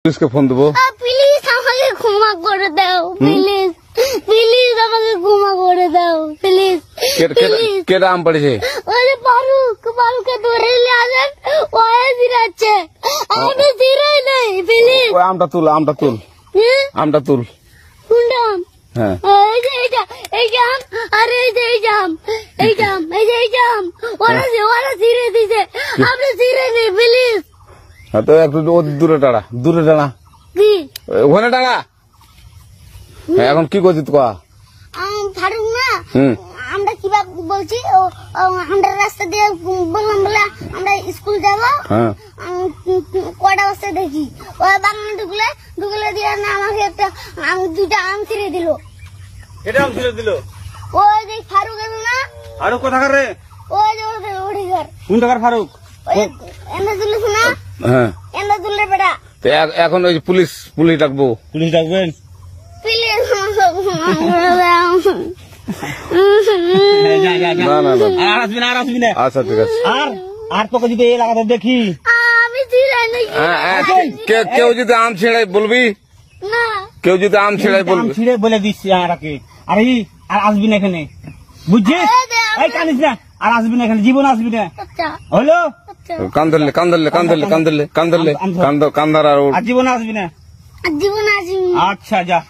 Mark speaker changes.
Speaker 1: পুলিশকে ফোন দেবো।
Speaker 2: প্লিজ আমাকে ক্ষমা করে দাও, প্লিজ প্লিজ আমাকে ক্ষমা করে দাও, প্লিজ।
Speaker 1: কেটা আম পড়েছে?
Speaker 2: ওই যে ফারুককে ধরে নিয়ে আসেন, ও জিরাচ্ছে, আমি জিরাই নাই, প্লিজ।
Speaker 1: ওই আমটা তুল, আমটা তুল, আমটা তুল।
Speaker 2: কোনটা আম?
Speaker 1: হ্যাঁ
Speaker 2: এই যে এই জাম, আর এই যে এই জাম, এই জাম, এই যে এই জাম, ওরা জিরে দিছে, আপনি জিরে নেই, প্লিজ।
Speaker 1: তো একটু দূরে টাড়া, দূরে টাড়া,
Speaker 2: কি
Speaker 1: ওখানে টাড়া। এখন কি করছিস তো?
Speaker 2: ফারুক না, আমরা কিভাবে বলছি, আমরা রাস্তা দিয়ে বললাম বলে আমরা স্কুল যাবো, কয়টা বস্তা দেখি ওই বাগানে ঢুকলে দিয়ে না আমাকে একটা দুটা আম ছিঁড়ে দিল।
Speaker 3: এটা আম ছিঁড়ে দিল?
Speaker 2: ওই যে ফারুক এলো না,
Speaker 3: আরো কোথাকার রে?
Speaker 2: ওই যে ওড়িঘর।
Speaker 3: কোন টাকার ফারুক?
Speaker 2: এনে তুলিস না,
Speaker 1: হ্যাঁ
Speaker 2: এনে তুললে বেটা।
Speaker 1: এখন ওই পুলিশ ডাকবো।
Speaker 3: পুলিশ ডাকবেন?
Speaker 2: প্লিজ
Speaker 3: আর আসবি না, আর আসবি না।
Speaker 1: আচ্ছা ঠিক আছে।
Speaker 3: আর তোকে যদি এই এলাকাতে দেখি,
Speaker 2: আমি ছিঁড়াই নাকি?
Speaker 1: কেউ যদি আম ছিঁড়াই বলবি
Speaker 2: না,
Speaker 1: কেউ যদি আম ছিঁড়াই
Speaker 3: আম
Speaker 1: বলবি।
Speaker 3: ছিঁড়ে বলে দিচ্ছি আরাকে, আর আসবি না এখানে, বুঝছিস? এই কানিস না, আর আসবি না এখানে, জীবন আসবি না,
Speaker 2: আচ্ছা
Speaker 3: হলো?
Speaker 1: কান ধরলে কান্দার আর
Speaker 3: আর জীবন আসবি না।
Speaker 2: জীবন আসি।
Speaker 3: আচ্ছা যা।